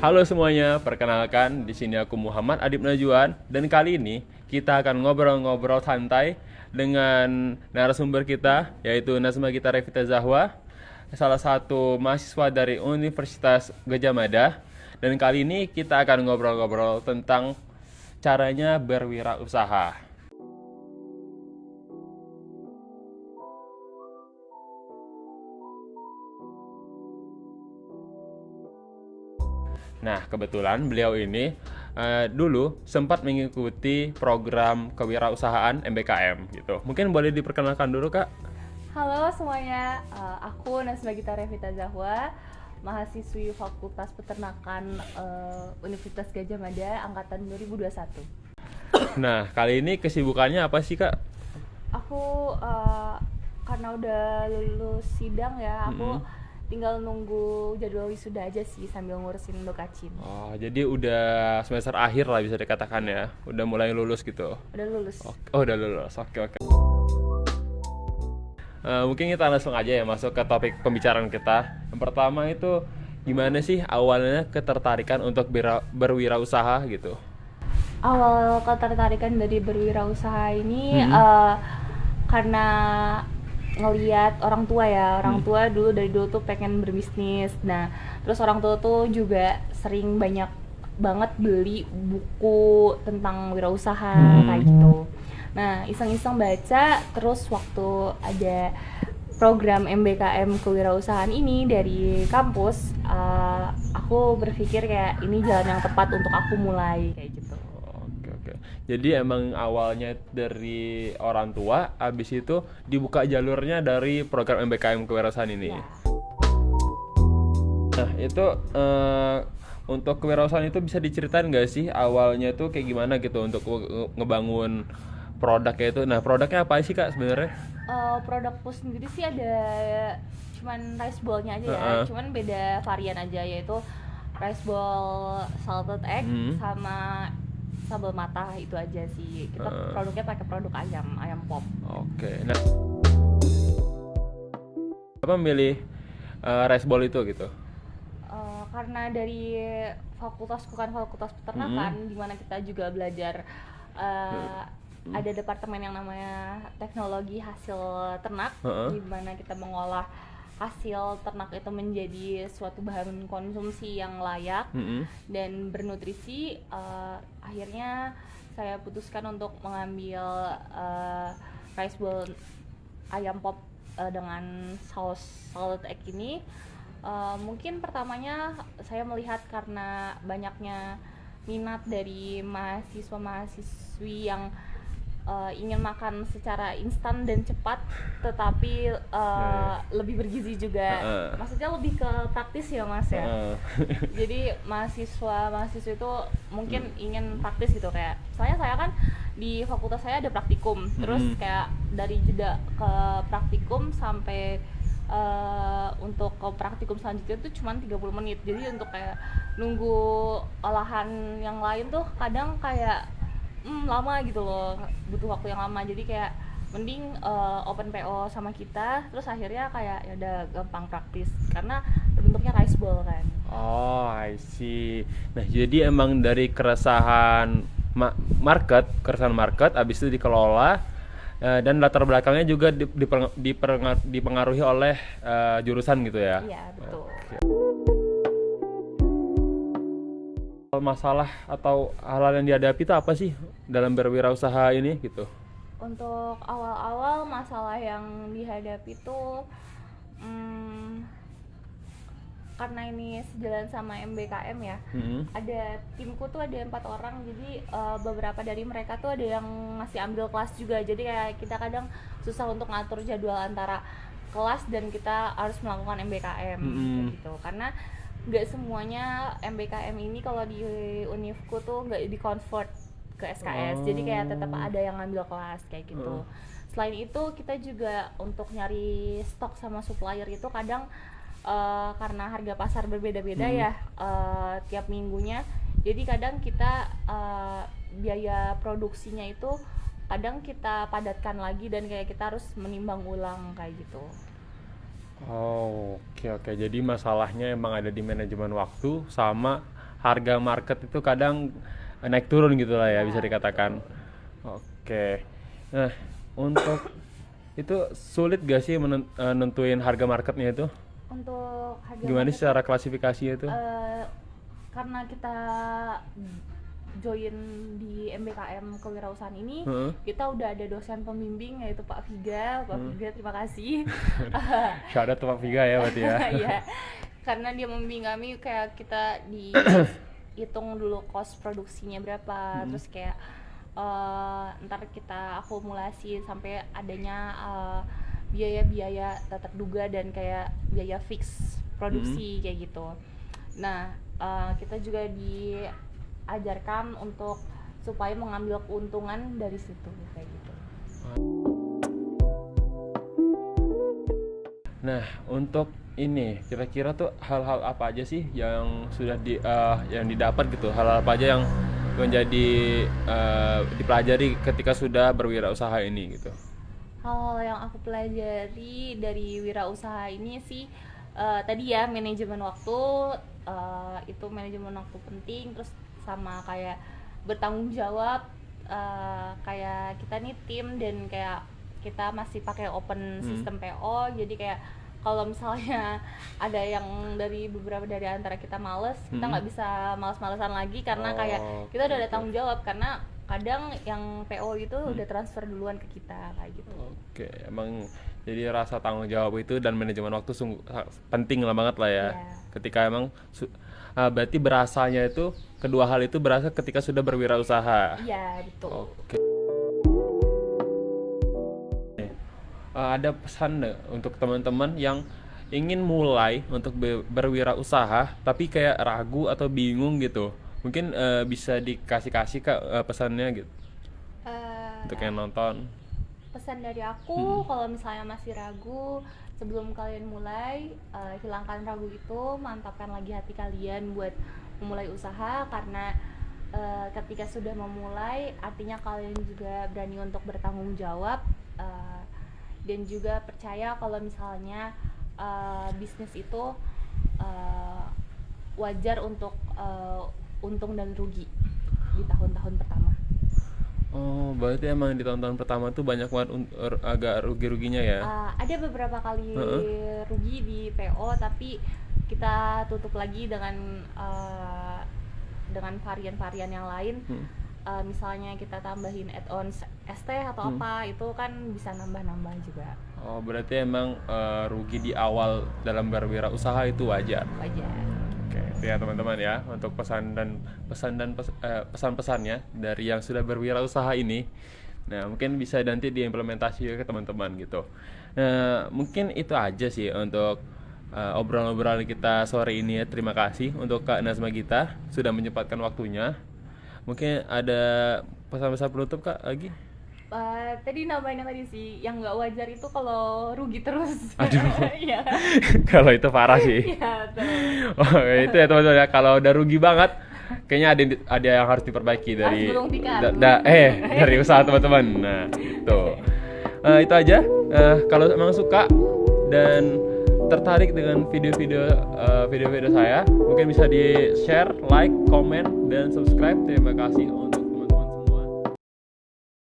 Halo semuanya, perkenalkan di sini aku Muhammad Adib Najwan dan kali ini kita akan ngobrol-ngobrol santai dengan narasumber kita yaitu Nazma Gita Revita Zahwa, salah satu mahasiswa dari Universitas Gadjah Mada. Dan kali ini kita akan ngobrol-ngobrol tentang caranya berwirausaha. Nah, kebetulan beliau ini dulu sempat mengikuti program kewirausahaan MBKM gitu. Mungkin boleh diperkenalkan dulu, Kak? Halo semuanya, aku Nazma Gita Revita Zahwa, mahasiswi Fakultas Peternakan Universitas Gadjah Mada angkatan 2021. Nah, kali ini kesibukannya apa sih, Kak? Aku karena udah lulus sidang ya, aku tinggal nunggu jadwal wisuda aja sih sambil ngurusin dokacin. Oh, jadi udah semester akhir lah bisa dikatakan ya. Udah mulai lulus gitu. Udah lulus. Oh, udah lulus. Oke, oke. Mungkin kita langsung aja ya masuk ke topik pembicaraan kita. Yang pertama itu gimana sih awalnya ketertarikan untuk berwirausaha gitu? Awal ketertarikan dari berwirausaha ini karena ngelihat orang tua ya, orang tua dari dulu tuh pengen berbisnis. Nah, terus orang tua tuh juga sering banyak banget beli buku tentang wirausaha kayak gitu. Nah, iseng-iseng baca, terus waktu ada program MBKM kewirausahaan ini dari kampus, aku berpikir kayak ini jalan yang tepat untuk aku mulai kayak gitu. Oke, oke. Jadi emang awalnya dari orang tua, abis itu dibuka jalurnya dari program MBKM kewirausahaan ini. Ya. Nah, itu untuk kewirausahaan itu bisa diceritain nggak sih awalnya tuh kayak gimana gitu untuk ngebangun produknya itu. Nah, produknya apa sih, Kak, sebenarnya? Produkku sendiri sih ada cuman rice ball-nya aja ya, cuman beda varian aja, yaitu rice ball salted egg sama sambal matah, itu aja sih. Kita produknya pakai produk ayam pop. Oke. Nah, apa milih rice ball itu gitu? Karena dari fakultasku kan fakultas peternakan, di mana kita juga belajar ada departemen yang namanya teknologi hasil ternak, di mana kita mengolah hasil ternak itu menjadi suatu bahan konsumsi yang layak dan bernutrisi. Akhirnya saya putuskan untuk mengambil rice bowl ayam pop dengan saus salted egg ini. Mungkin pertamanya saya melihat karena banyaknya minat dari mahasiswa-mahasiswi yang ingin makan secara instan dan cepat, tetapi lebih bergizi juga. Maksudnya lebih ke praktis ya, Mas ya. Jadi mahasiswa itu mungkin ingin praktis gitu, kayak saya kan di fakultas saya ada praktikum, terus kayak dari jeda ke praktikum sampai untuk ke praktikum selanjutnya tuh cuma 30 menit. Jadi untuk kayak nunggu olahan yang lain tuh kadang kayak lama gitu loh, butuh waktu yang lama. Jadi kayak mending open PO sama kita, terus akhirnya kayak ya udah gampang praktis karena bentuknya rice ball kan. Oh, I see. Nah, jadi emang dari keresahan keresahan market abis itu dikelola, dan latar belakangnya juga dipengaruhi oleh jurusan gitu ya. Iya, betul. Masalah atau hal-hal yang dihadapi itu apa sih dalam berwirausaha ini gitu? Untuk awal-awal masalah yang dihadapi tuh karena ini sejalan sama MBKM ya, ada timku tuh ada 4 orang, jadi beberapa dari mereka tuh ada yang masih ambil kelas juga, jadi kayak kita kadang susah untuk ngatur jadwal antara kelas dan kita harus melakukan MBKM gitu, karena nggak semuanya MBKM ini kalau di univku tuh nggak di convert ke SKS, jadi kayak tetap ada yang ngambil kelas kayak gitu. Selain itu kita juga untuk nyari stok sama supplier itu kadang karena harga pasar berbeda-beda ya tiap minggunya, jadi kadang kita biaya produksinya itu kadang kita padatkan lagi dan kayak kita harus menimbang ulang kayak gitu. Oh, oke, oke. Jadi masalahnya emang ada di manajemen waktu sama harga market itu kadang naik turun gitu lah ya, Ya, bisa dikatakan. Oke. Nah, untuk itu sulit gak sih nentuin harga marketnya itu? Untuk harga Gimana market, sih cara klasifikasinya itu? karena kita join di MBKM kewirausahaan ini, Heeh. kita udah ada dosen pembimbing yaitu Pak Viga. Pak Viga, terima kasih. Shout out to Pak Viga ya berarti ya. Iya, karena dia membimbing kami, kayak kita dihitung dulu cost produksinya berapa, terus kayak ntar kita akumulasi sampai adanya biaya-biaya tak terduga dan kayak biaya fix produksi kayak gitu. Nah, kita juga diajarkan untuk supaya mengambil keuntungan dari situ kayak gitu. Nah, untuk ini kira-kira tuh hal-hal apa aja sih yang sudah yang didapat gitu? Hal-hal apa aja yang menjadi dipelajari ketika sudah berwirausaha ini gitu? Hal yang aku pelajari dari wirausaha ini sih tadi ya, manajemen waktu, itu manajemen waktu penting, terus sama kayak bertanggung jawab, kayak kita nih tim dan kayak kita masih pakai open sistem PO, jadi kayak kalau misalnya ada yang beberapa dari antara kita males, kita nggak bisa males-malesan lagi karena kayak kita udah ada tanggung jawab, karena kadang yang PO itu udah transfer duluan ke kita kayak gitu. Oke, emang jadi rasa tanggung jawab itu dan manajemen waktu sungguh penting lah banget lah ya. Iya. Ketika emang berarti berasanya itu kedua hal itu berasa ketika sudah berwirausaha. Iya, betul. Oke. Ada pesan nggak untuk teman-teman yang ingin mulai untuk berwirausaha tapi kayak ragu atau bingung gitu? Mungkin bisa dikasih Kak pesannya gitu untuk yang nonton. Pesan dari aku, kalau misalnya masih ragu, sebelum kalian mulai, hilangkan ragu itu, mantapkan lagi hati kalian buat memulai usaha, karena ketika sudah memulai, artinya kalian juga berani untuk bertanggung jawab, dan juga percaya kalau misalnya bisnis itu wajar untuk untung dan rugi di tahun-tahun pertama. Oh, berarti emang di tahun-tahun pertama tuh banyak banget agak rugi-ruginya ya? Ada beberapa kali rugi di PO, tapi kita tutup lagi dengan varian-varian yang lain. Misalnya kita tambahin add-on ST atau apa, itu kan bisa nambah-nambah juga. Oh, berarti emang rugi di awal dalam berwirausaha itu wajar. Wajar. Oke, itu ya teman-teman ya untuk pesan-pesannya dari yang sudah berwirausaha ini. Nah, mungkin bisa nanti diimplementasi ke teman-teman gitu. Nah, mungkin itu aja sih untuk obrolan-obrolan kita sore ini ya. Terima kasih untuk Kak Nazma Gita sudah menyempatkan waktunya. Mungkin ada pesan-pesan penutup Kak lagi? Tadi nambahin tadi sih, yang nggak wajar itu kalau rugi terus. Aduh. Iya. Kalau itu parah sih. Iya, tuh. Oh, itu ya teman-teman ya. Kalau udah rugi banget, kayaknya ada yang harus diperbaiki dari Harus gulung tikar. dari usaha teman-teman. Nah, itu. Itu aja. Kalau emang suka dan tertarik dengan video-video saya, mungkin bisa di-share, like, comment, dan subscribe. Terima kasih.